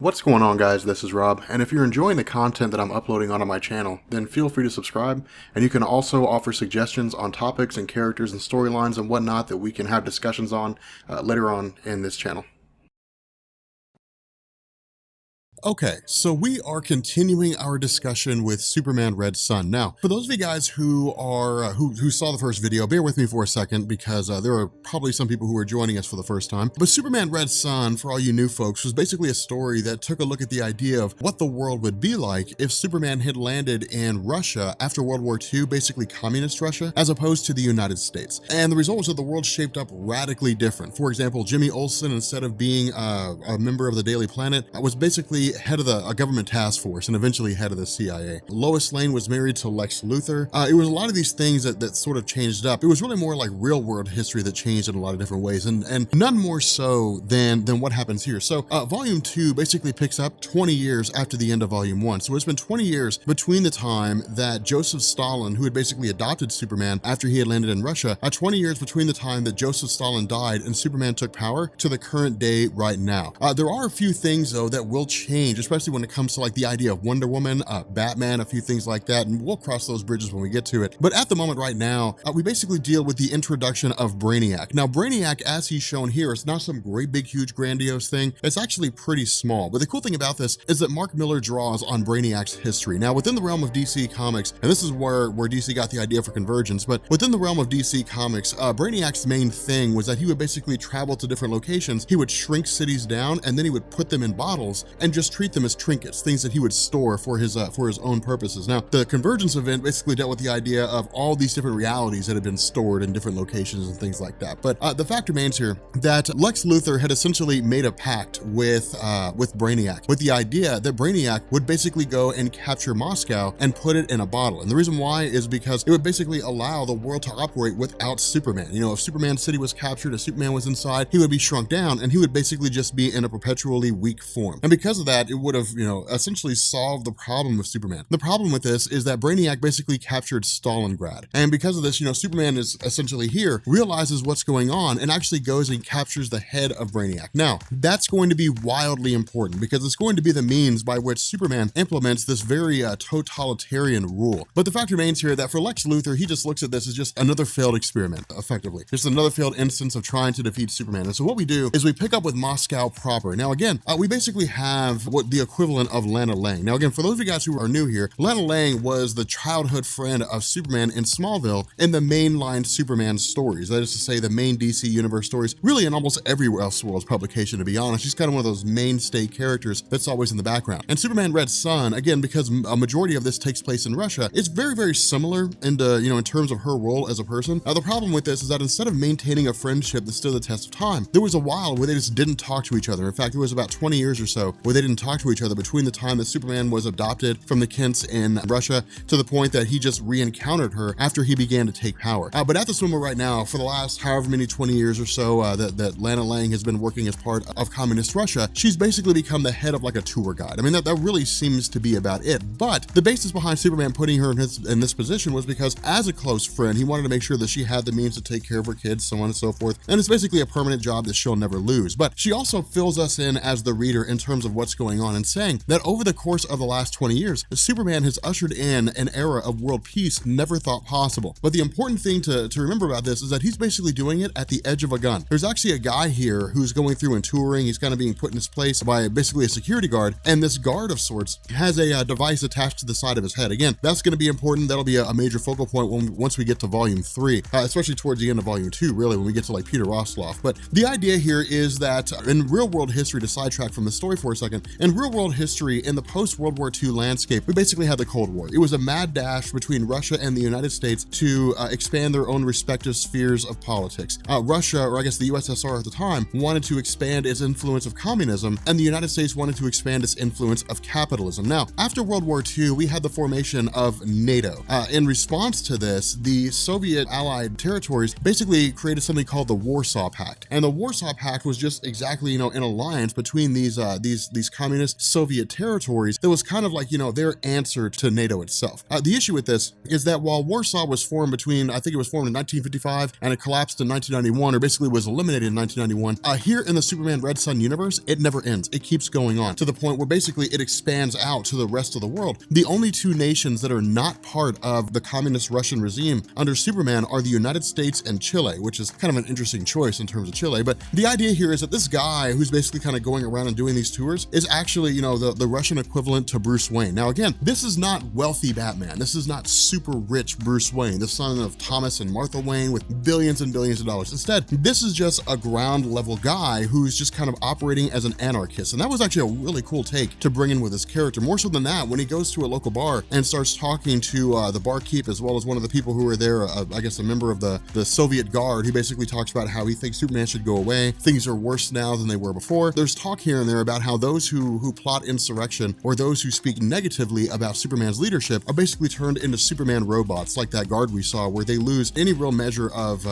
What's going on, guys? This is Rob, and if you're enjoying the content that I'm uploading onto my channel, then feel free to subscribe, and you can also offer suggestions on topics and characters and storylines and whatnot that we can have discussions on later on in this channel. Okay, so we are continuing our discussion with Superman Red Sun. Now, for those of you guys who are who saw the first video, bear with me for a second because there are probably some people who are joining us for the first time. But Superman Red Sun, for all you new folks, was basically a story that took a look at the idea of what the world would be like if Superman had landed in Russia after World War II, basically communist Russia, as opposed to the United States. And the result was that the world shaped up radically different. For example, Jimmy Olsen, instead of being a member of the Daily Planet, was basically head of a government task force and eventually head of the CIA. Lois Lane was married to Lex Luthor. It was a lot of these things that sort of changed up. It was really more like real world history that changed in a lot of different ways, and none more so than what happens here. So volume 2 basically picks up 20 years after the end of volume 1. So it's been 20 years between the time that Joseph Stalin, who had basically adopted Superman after he had landed in Russia, 20 years between the time that Joseph Stalin died and Superman took power to the current day right now. There are a few things though that will change, especially when it comes to like the idea of Wonder Woman, Batman, a few things like that, and we'll cross those bridges when we get to it. But at the moment right now, we basically deal with the introduction of Brainiac. Now, Brainiac, as he's shown here, is not some great big huge grandiose thing. It's actually pretty small. But the cool thing about this is that Mark Miller draws on Brainiac's history. Now, within the realm of DC Comics, and this is where DC got the idea for convergence, but within the realm of DC Comics, Brainiac's main thing was that he would basically travel to different locations. He would shrink cities down, and then he would put them in bottles and just treat them as trinkets, things that he would store for his own purposes. Now, the convergence event basically dealt with the idea of all these different realities that had been stored in different locations and things like that. But the fact remains here that Lex Luthor had essentially made a pact with Brainiac, with the idea that Brainiac would basically go and capture Moscow and put it in a bottle. And the reason why is because it would basically allow the world to operate without Superman. You know, if Superman City was captured, if Superman was inside, he would be shrunk down and he would basically just be in a perpetually weak form. And because of that, it would have, essentially solved the problem with Superman. The problem with this is that Brainiac basically captured Stalingrad. And because of this, Superman is essentially here, realizes what's going on, and actually goes and captures the head of Brainiac. Now, that's going to be wildly important because it's going to be the means by which Superman implements this very totalitarian rule. But the fact remains here that for Lex Luthor, he just looks at this as just another failed experiment, effectively. Just another failed instance of trying to defeat Superman. And so what we do is we pick up with Moscow proper. Now, again, we basically have what the equivalent of Lana Lang. Now, again, for those of you guys who are new here, Lana Lang was the childhood friend of Superman in Smallville in the mainline Superman stories. That is to say, the main DC Universe stories, really in almost every Elseworlds publication, to be honest. She's kind of one of those mainstay characters that's always in the background. And Superman Red Sun, again, because a majority of this takes place in Russia, it's very, very similar in terms of her role as a person. Now, the problem with this is that instead of maintaining a friendship that stood the test of time, there was a while where they just didn't talk to each other. In fact, there was about 20 years or so where they didn't talk to each other between the time that Superman was adopted from the Kents in Russia to the point that he just re-encountered her after he began to take power. But at this moment right now, for the last however many 20 years or so that Lana Lang has been working as part of communist Russia, she's basically become the head of like a tour guide. I mean, that really seems to be about it. But the basis behind Superman putting her in this position was because as a close friend, he wanted to make sure that she had the means to take care of her kids, so on and so forth. And it's basically a permanent job that she'll never lose. But she also fills us in as the reader in terms of what's going on and saying that over the course of the last 20 years, Superman has ushered in an era of world peace never thought possible. But the important thing to remember about this is that he's basically doing it at the edge of a gun. There's actually a guy here who's going through and touring. He's kind of being put in his place by basically a security guard, and this guard of sorts has a device attached to the side of his head. Again, that's going to be important. That'll be a major focal point once we get to volume 3, especially towards the end of volume 2, really, when we get to like Peter Rosloff. But the idea here is that in real world history, to sidetrack from the story for a second, in real world history, in the post-World War II landscape, we basically had the Cold War. It was a mad dash between Russia and the United States to expand their own respective spheres of politics. Russia, or I guess the USSR at the time, wanted to expand its influence of communism, and the United States wanted to expand its influence of capitalism. Now, after World War II, we had the formation of NATO. In response to this, the Soviet allied territories basically created something called the Warsaw Pact. And the Warsaw Pact was just exactly, an alliance between these communist Soviet territories that was kind of like, their answer to NATO itself. The issue with this is that while Warsaw was formed between, I think it was formed in 1955 and it collapsed in 1991, or basically was eliminated in 1991, here in the Superman Red Sun universe, it never ends. It keeps going on to the point where basically it expands out to the rest of the world. The only two nations that are not part of the communist Russian regime under Superman are the United States and Chile, which is kind of an interesting choice in terms of Chile. But the idea here is that this guy who's basically kind of going around and doing these tours is actually, the Russian equivalent to Bruce Wayne. Now, again, this is not wealthy Batman. This is not super rich Bruce Wayne, the son of Thomas and Martha Wayne with billions and billions of dollars. Instead, this is just a ground level guy who's just kind of operating as an anarchist. And that was actually a really cool take to bring in with his character. More so than that, when he goes to a local bar and starts talking to the barkeep as well as one of the people who are there, I guess a member of the Soviet Guard, he basically talks about how he thinks Superman should go away. Things are worse now than they were before. There's talk here and there about how those who plot insurrection or those who speak negatively about Superman's leadership are basically turned into Superman robots, like that guard we saw, where they lose any real measure of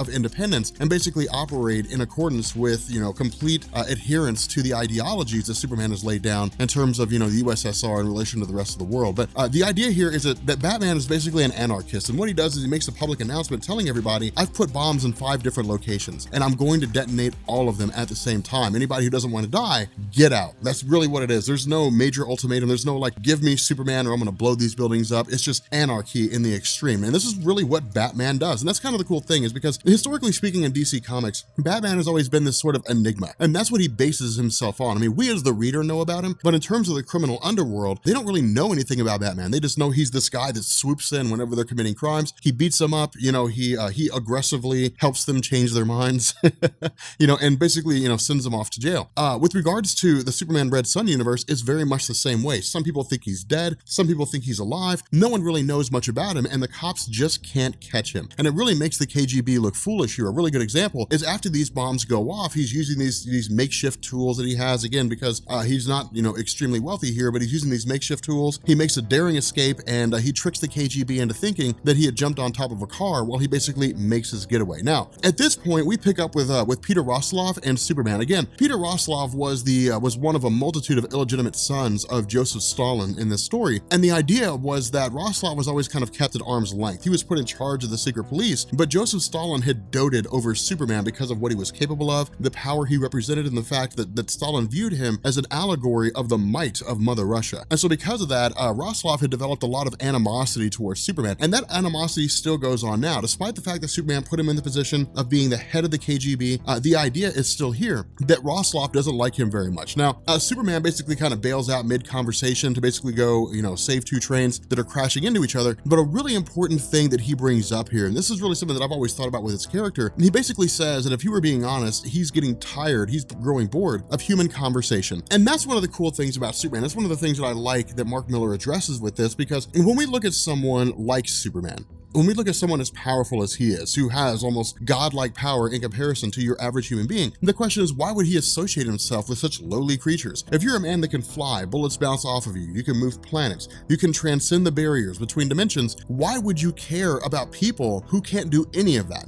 independence and basically operate in accordance with, complete adherence to the ideologies that Superman has laid down in terms of, the USSR in relation to the rest of the world. But the idea here is that Batman is basically an anarchist, and what he does is he makes a public announcement telling everybody, I've put bombs in 5 different locations, and I'm going to detonate all of them at the same time. Anybody who doesn't want to die, get out. That's really what it is. There's no major ultimatum. There's no like, give me Superman or I'm going to blow these buildings up. It's just anarchy in the extreme. And this is really what Batman does. And that's kind of the cool thing, is because historically speaking in DC Comics, Batman has always been this sort of enigma. And that's what he bases himself on. I mean, we as the reader know about him, but in terms of the criminal underworld, they don't really know anything about Batman. They just know he's this guy that swoops in whenever they're committing crimes. He beats them up, he aggressively helps them change their minds, and basically, sends them off to jail. With regards to the Superman Red Sun universe, it's very much the same way. Some people think he's dead. Some people think he's alive. No one really knows much about him, and the cops just can't catch him. And it really makes the KGB look foolish here. A really good example is after these bombs go off, he's using these makeshift tools that he has, again, because he's not, extremely wealthy here, but he's using these makeshift tools. He makes a daring escape, and he tricks the KGB into thinking that he had jumped on top of a car while he basically makes his getaway. Now, at this point, we pick up with Peter Roslov and Superman. Again, Peter Roslov was one of a multitude of illegitimate sons of Joseph Stalin in this story, and the idea was that Roslov was always kind of kept at arm's length. He was put in charge of the secret police, but Joseph Stalin had doted over Superman because of what he was capable of, the power he represented, and the fact that Stalin viewed him as an allegory of the might of Mother Russia. And so because of that, Roslov had developed a lot of animosity towards Superman, and that animosity still goes on now. Despite the fact that Superman put him in the position of being the head of the KGB, the idea is still here that Roslov doesn't like him very much. Now, Superman basically kind of bails out mid-conversation to basically go, save 2 trains that are crashing into each other. But a really important thing that he brings up here, and this is really something that I've always thought about with his character, he basically says that if you were being honest, he's getting tired, he's growing bored of human conversation. And that's one of the cool things about Superman. That's one of the things that I like that Mark Miller addresses with this, because when we look at someone like Superman, when we look at someone as powerful as he is, who has almost godlike power in comparison to your average human being, the question is, why would he associate himself with such lowly creatures? If you're a man that can fly, bullets bounce off of you, you can move planets, you can transcend the barriers between dimensions, why would you care about people who can't do any of that?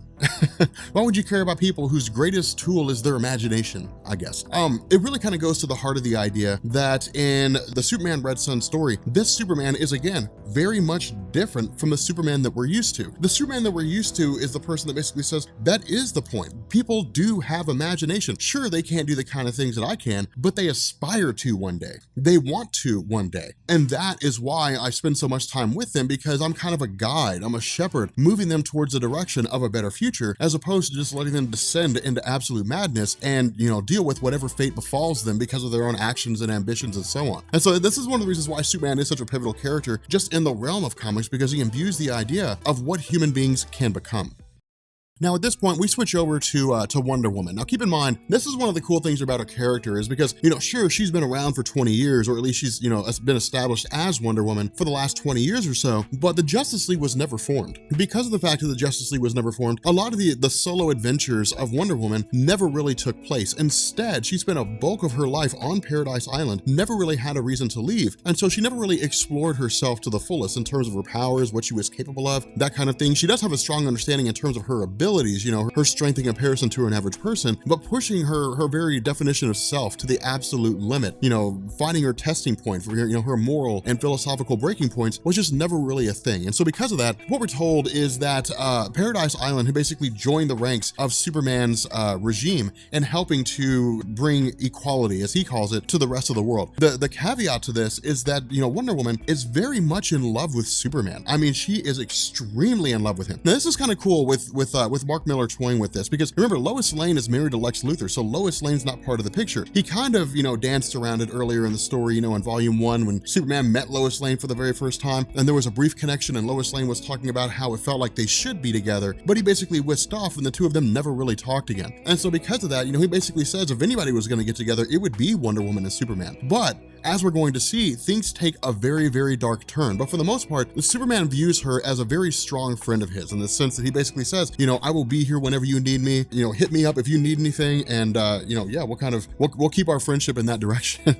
Why would you care about people whose greatest tool is their imagination, I guess? It really kind of goes to the heart of the idea that in the Superman Red Sun story, this Superman is, again, very much different from the Superman that we're used to. The Superman that we're used to is the person that basically says, that is the point. People do have imagination. Sure, they can't do the kind of things that I can, but they aspire to one day. They want to one day. And that is why I spend so much time with them, because I'm kind of a guide. I'm a shepherd, moving them towards the direction of a better future, as opposed to just letting them descend into absolute madness and, deal with whatever fate befalls them because of their own actions and ambitions and so on. And so this is one of the reasons why Superman is such a pivotal character just in the realm of comics, because he imbues the idea of what human beings can become. Now, at this point, we switch over to Wonder Woman. Now, keep in mind, this is one of the cool things about her character is because, sure, she's been around for 20 years, or at least she's, been established as Wonder Woman for the last 20 years or so, but the Justice League was never formed. Because of the fact that the Justice League was never formed, a lot of the solo adventures of Wonder Woman never really took place. Instead, she spent a bulk of her life on Paradise Island, never really had a reason to leave, and so she never really explored herself to the fullest in terms of her powers, what she was capable of, that kind of thing. She does have a strong understanding in terms of her ability, abilities, you know, her strength in comparison to an average person, but pushing her very definition of self to the absolute limit, you know, finding her testing point for her, you know, her moral and philosophical breaking points was just never really a thing. And so because of that, what we're told is that Paradise Island had basically joined the ranks of Superman's regime and helping to bring equality, as he calls it, to the rest of the world. The caveat to this is that, you know, Wonder Woman is very much in love with Superman. I mean, she is extremely in love with him. Now, this is kind of cool with Mark Miller toying with this, because remember, Lois Lane is married to Lex Luthor, so Lois Lane's not part of the picture. He kind of, you know, danced around it earlier in the story, you know, in volume 1 when Superman met Lois Lane for the very first time, and there was a brief connection, and Lois Lane was talking about how it felt like they should be together, but he basically whisked off and the two of them never really talked again. And so because of that, you know, he basically says if anybody was going to get together, it would be Wonder Woman and Superman. But as we're going to see, things take a very, very dark turn. But for the most part, Superman views her as a very strong friend of his, in the sense that he basically says, you know, I will be here whenever you need me, you know, hit me up if you need anything. And, you know, yeah, we'll keep our friendship in that direction.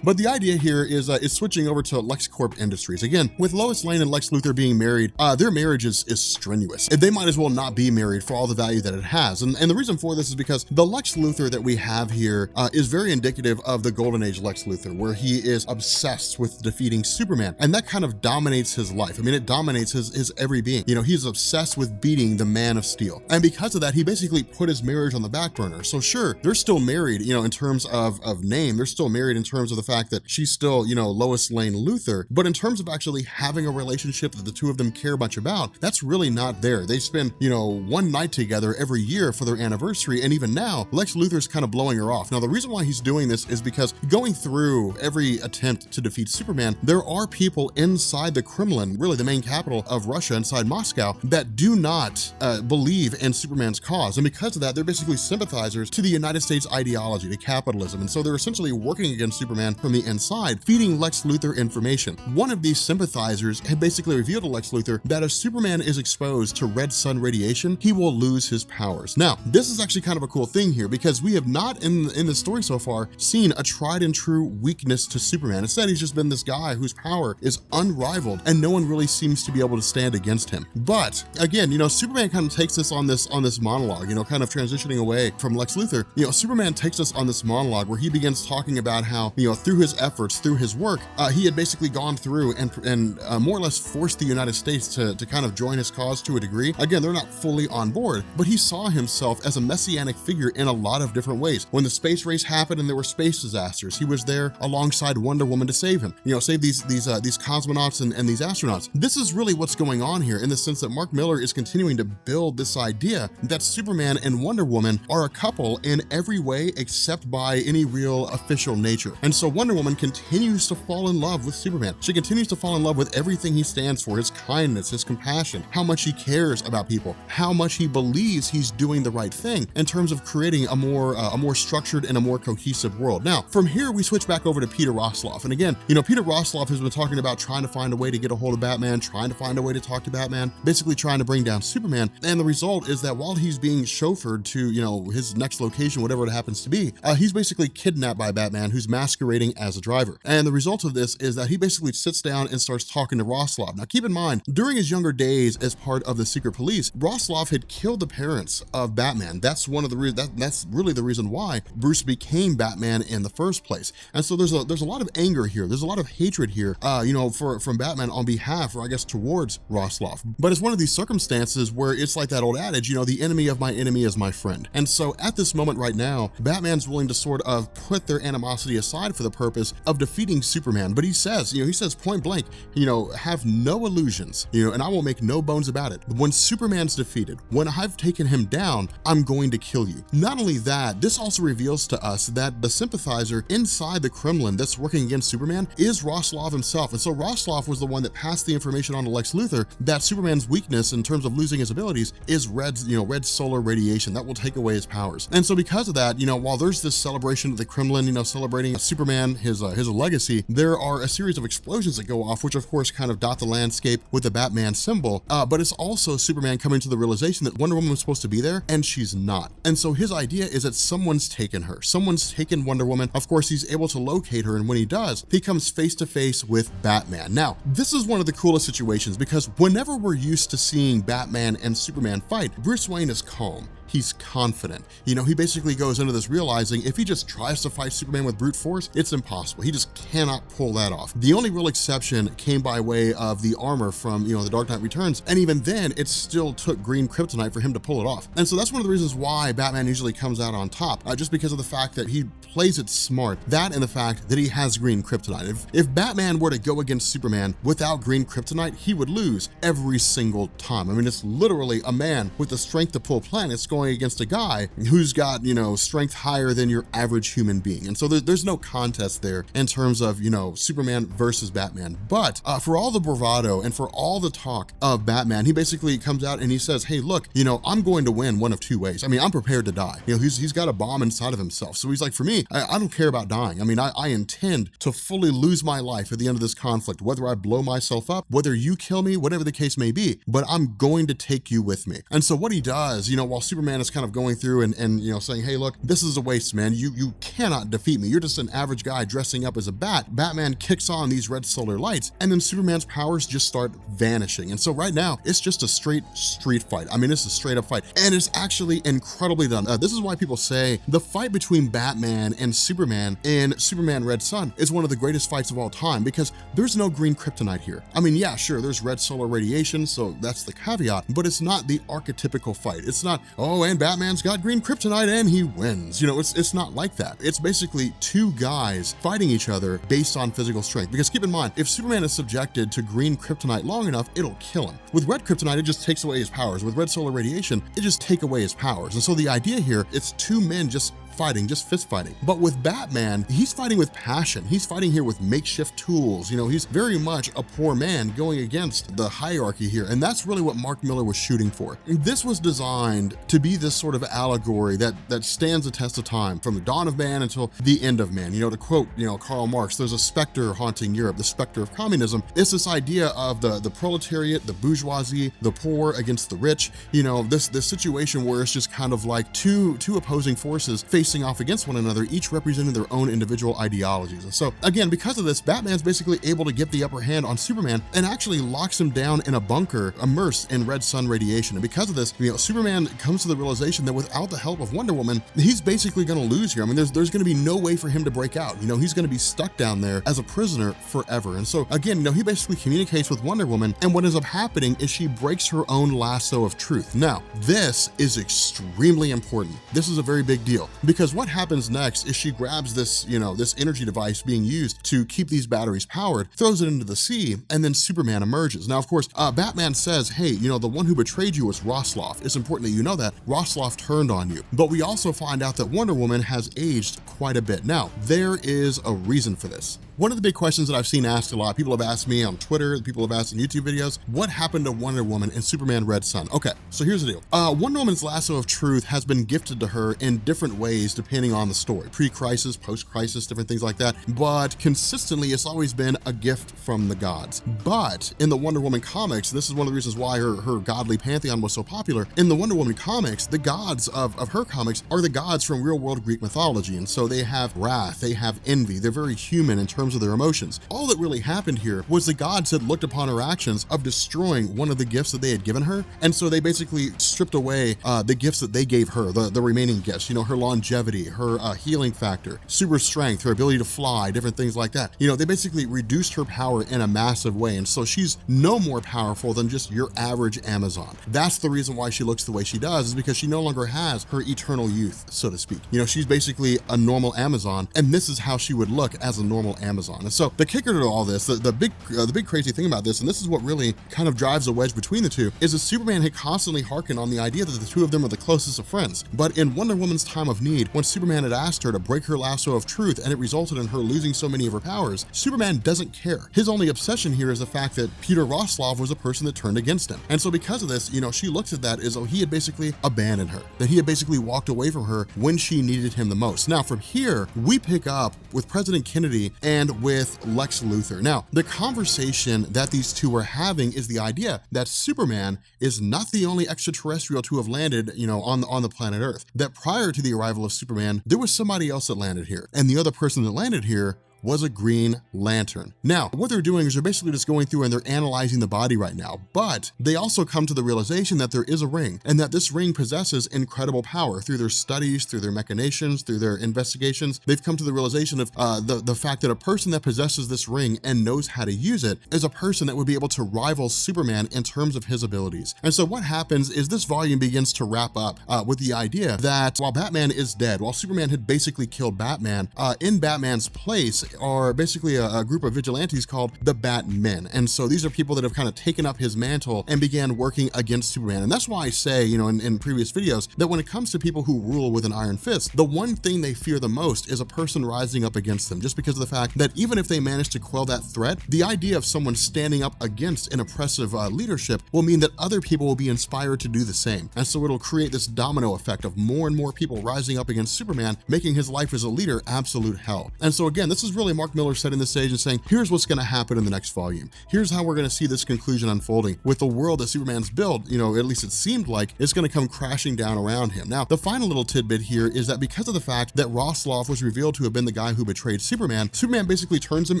But the idea here is switching over to LexCorp Industries. Again, with Lois Lane and Lex Luthor being married, their marriage is strenuous. They might as well not be married for all the value that it has. And the reason for this is because the Lex Luthor that we have here is very indicative of the Golden Age Lex Luthor, where he is obsessed with defeating Superman, and that kind of dominates his life. I mean, it dominates his every being. You know, he's obsessed with beating the Man of Steel, and because of that, he basically put his marriage on the back burner. So sure, they're still married, you know, in terms of name, they're still married in terms of the fact that she's still, you know, Lois Lane Luthor, but in terms of actually having a relationship that the two of them care much about, that's really not there. They spend, you know, one night together every year for their anniversary, and even now, Lex Luthor's kind of blowing her off. Now, the reason why he's doing this is because going through every attempt to defeat Superman, there are people inside the Kremlin, really the main capital of Russia, inside Moscow, that do not believe in Superman's cause. And because of that, they're basically sympathizers to the United States ideology, to capitalism. And so they're essentially working against Superman from the inside, feeding Lex Luthor information. One of these sympathizers had basically revealed to Lex Luthor that if Superman is exposed to red sun radiation, he will lose his powers. Now, this is actually kind of a cool thing here, because we have not in the story so far seen a tried and true weakness to Superman. Instead, he's just been this guy whose power is unrivaled, and no one really seems to be able to stand against him. But again, you know, Superman kind of takes us on this monologue, you know, kind of transitioning away from Lex Luthor. You know, Superman takes us on this monologue where he begins talking about how, you know, through his efforts, through his work, he had basically gone through and more or less forced the United States to kind of join his cause to a degree. Again, they're not fully on board, but he saw himself as a messianic figure in a lot of different ways. When the space race happened and there were space disasters, he was there alongside Wonder Woman to save him, you know, save these cosmonauts and these astronauts. This is really what's going on here, in the sense that Mark Miller is continuing to build this idea that Superman and Wonder Woman are a couple in every way except by any real official nature. And so Wonder Woman continues to fall in love with Superman. She continues to fall in love with everything he stands for, his kindness, his compassion, how much he cares about people, how much he believes he's doing the right thing in terms of creating a more structured and a more cohesive world. Now, from here, we switch back over to Peter Rosloff. And again, you know, Peter Rosloff has been talking about trying to find a way to get a hold of Batman, trying to find a way to talk to Batman, basically trying to bring down Superman. And the result is that while he's being chauffeured to, you know, his next location, whatever it happens to be, he's basically kidnapped by Batman, who's masquerading as a driver. And the result of this is that he basically sits down and starts talking to Rosloff. Now, keep in mind, during his younger days as part of the secret police, Rosloff had killed the parents of Batman. That's one of the reasons, that's really the reason why Bruce became Batman in the first place. And so there's a lot of anger here. There's a lot of hatred here, you know, from Batman on behalf, or I guess towards Rosloff. But it's one of these circumstances where it's like that old adage, you know, the enemy of my enemy is my friend. And so at this moment right now, Batman's willing to sort of put their animosity aside for the purpose of defeating Superman. But he says point blank, you know, have no illusions, you know, and I will make no bones about it. When Superman's defeated, when I've taken him down, I'm going to kill you. Not only that, this also reveals to us that the sympathizer inside the Kremlin that's working against Superman is Rosloff himself. And so Rosloff was the one that passed the information on to Lex Luthor that Superman's weakness in terms of losing his abilities is red solar radiation that will take away his powers. And so because of that, you know, while there's this celebration of the Kremlin, you know, celebrating Superman, his legacy, there are a series of explosions that go off, which of course kind of dot the landscape with the Batman symbol. But it's also Superman coming to the realization that Wonder Woman was supposed to be there and she's not. And so his idea is that someone's taken her. Someone's taken Wonder Woman. Of course, he's able to locate locate her, and when he does, he comes face to face with Batman. Now, this is one of the coolest situations because whenever we're used to seeing Batman and Superman fight, Bruce Wayne is calm. He's confident. You know, he basically goes into this realizing if he just tries to fight Superman with brute force, it's impossible. He just cannot pull that off. The only real exception came by way of the armor from, The Dark Knight Returns, and even then, it still took green kryptonite for him to pull it off. And so that's one of the reasons why Batman usually comes out on top, just because of the fact that he plays it smart. That and the fact that he has green kryptonite. If Batman were to go against Superman without green kryptonite, he would lose every single time. I mean, it's literally a man with the strength to pull planets going against a guy who's got, strength higher than your average human being. And so there's no contest there in terms of, Superman versus Batman. But for all the bravado and for all the talk of Batman, he basically comes out and he says, hey, look, I'm going to win one of two ways. I mean, I'm prepared to die. He's got a bomb inside of himself. So he's like, for me, I don't care about dying. I mean, I intend to fully lose my life at the end of this conflict, whether I blow myself up, whether you kill me, whatever the case may be, but I'm going to take you with me. And so what he does, while Superman is kind of going through and saying, hey, look, this is a waste, man. You cannot defeat me. You're just an average guy dressing up as a bat. Batman kicks on these red solar lights, and then Superman's powers just start vanishing. And so right now, it's just a straight street fight. I mean, it's a straight up fight, and it's actually incredibly done. This is why people say the fight between Batman and Superman in Superman Red Son is one of the greatest fights of all time, because there's no green kryptonite here. I mean, yeah, sure, there's red solar radiation, so that's the caveat, but it's not the archetypical fight. It's not, oh, and Batman's got green kryptonite and he wins. It's not like that. It's basically two guys fighting each other based on physical strength. Because keep in mind, if Superman is subjected to green kryptonite long enough, it'll kill him. With red kryptonite, it just takes away his powers. With red solar radiation, it just takes away his powers. And so the idea here, it's two men just fighting, just fist fighting. But with Batman, he's fighting with passion. He's fighting here with makeshift tools. He's very much a poor man going against the hierarchy here. And that's really what Mark Miller was shooting for. This was designed to be this sort of allegory that stands the test of time from the dawn of man until the end of man. To quote, Karl Marx, there's a specter haunting Europe, the specter of communism. It's this idea of the proletariat, the bourgeoisie, the poor against the rich, this situation where it's just kind of like two opposing forces facing off against one another, each representing their own individual ideologies. And so again, because of this, Batman's basically able to get the upper hand on Superman and actually locks him down in a bunker immersed in red sun radiation. And because of this, Superman comes to the realization that without the help of Wonder Woman, he's basically going to lose here. I mean, there's going to be no way for him to break out. He's going to be stuck down there as a prisoner forever. And so again, he basically communicates with Wonder Woman, and what ends up happening is she breaks her own lasso of truth. Now, this is extremely important. This is a very big deal, because what happens next is she grabs this, this energy device being used to keep these batteries powered, throws it into the sea, and then Superman emerges. Now, of course, Batman says, hey, the one who betrayed you was Rosloff. It's important that you know that. Rosloff turned on you. But we also find out that Wonder Woman has aged quite a bit. Now, there is a reason for this. One of the big questions that I've seen asked a lot, people have asked me on Twitter, people have asked in YouTube videos, what happened to Wonder Woman in Superman Red Son? Okay, so here's the deal. Wonder Woman's lasso of truth has been gifted to her in different ways depending on the story. Pre-crisis, post-crisis, different things like that. But consistently, it's always been a gift from the gods. But in the Wonder Woman comics, this is one of the reasons why her godly pantheon was so popular. In the Wonder Woman comics, the gods of her comics are the gods from real-world Greek mythology. And so they have wrath, they have envy, they're very human in terms of their emotions. All that really happened here was the gods had looked upon her actions of destroying one of the gifts that they had given her, and so they basically stripped away the gifts that they gave her, the remaining gifts, her longevity, her healing factor, super strength, her ability to fly, different things like that. They basically reduced her power in a massive way, and so she's no more powerful than just your average Amazon. That's the reason why she looks the way she does, is because she no longer has her eternal youth, so to speak. She's basically a normal Amazon, and this is how she would look as a normal Amazon. And so the kicker to all this, the big crazy thing about this, and this is what really kind of drives a wedge between the two, is that Superman had constantly hearkened on the idea that the two of them are the closest of friends. But in Wonder Woman's time of need, when Superman had asked her to break her lasso of truth and it resulted in her losing so many of her powers, Superman doesn't care. His only obsession here is the fact that Peter Roslov was a person that turned against him. And so because of this, she looks at that as though he had basically abandoned her, that he had basically walked away from her when she needed him the most. Now from here, we pick up with President Kennedy and with Lex Luthor. Now, the conversation that these two are having is the idea that Superman is not the only extraterrestrial to have landed, on the planet Earth. That prior to the arrival of Superman, there was somebody else that landed here. And the other person that landed here was a Green Lantern. Now, what they're doing is they're basically just going through and they're analyzing the body right now, but they also come to the realization that there is a ring and that this ring possesses incredible power. Through their studies, through their machinations, through their investigations, they've come to the realization of the fact that a person that possesses this ring and knows how to use it is a person that would be able to rival Superman in terms of his abilities. And so what happens is this volume begins to wrap up with the idea that while Batman is dead, while Superman had basically killed Batman, in Batman's place are basically a group of vigilantes called the Batmen. And so these are people that have kind of taken up his mantle and began working against Superman. And that's why I say, you know, in previous videos, that when it comes to people who rule with an iron fist, the one thing they fear the most is a person rising up against them, just because of the fact that even if they manage to quell that threat, the idea of someone standing up against an oppressive leadership will mean that other people will be inspired to do the same. And so it'll create this domino effect of more and more people rising up against Superman, making his life as a leader absolute hell. And so again, this is really Mark Millar setting the stage and saying, here's what's going to happen in the next volume. Here's how we're going to see this conclusion unfolding with the world that Superman's built, you know, at least it seemed like it's going to come crashing down around him. Now, the final little tidbit here is that because of the fact that Rosloff was revealed to have been the guy who betrayed Superman, Superman basically turns him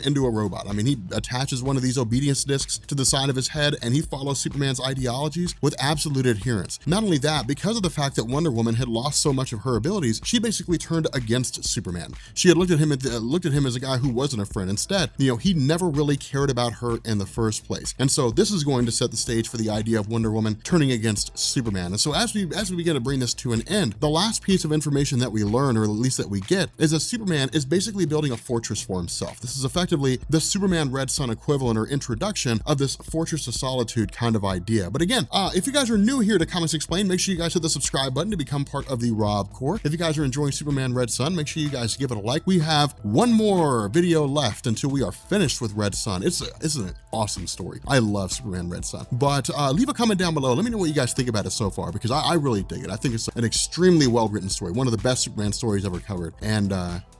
into a robot. I mean, he attaches one of these obedience discs to the side of his head and he follows Superman's ideologies with absolute adherence. Not only that, because of the fact that Wonder Woman had lost so much of her abilities, she basically turned against Superman. She had looked at him as a guy who wasn't a friend. Instead, you know, he never really cared about her in the first place. And so this is going to set the stage for the idea of Wonder Woman turning against Superman. And so as we begin to bring this to an end, the last piece of information that we learn, or at least that we get, is that Superman is basically building a fortress for himself. This is effectively the Superman Red Sun equivalent or introduction of this Fortress of Solitude kind of idea. But again, if you guys are new here to Comics Explained, make sure you guys hit the subscribe button to become part of the Rob Corps. If you guys are enjoying Superman Red Sun, make sure you guys give it a like. We have one more video left until we are finished with Red Sun. It's an awesome story. I love Superman Red Sun. But leave a comment down below. Let me know what you guys think about it so far, because I really dig it. I think it's an extremely well-written story, one of the best Superman stories ever covered. And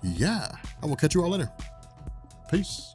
yeah, I will catch you all later. Peace.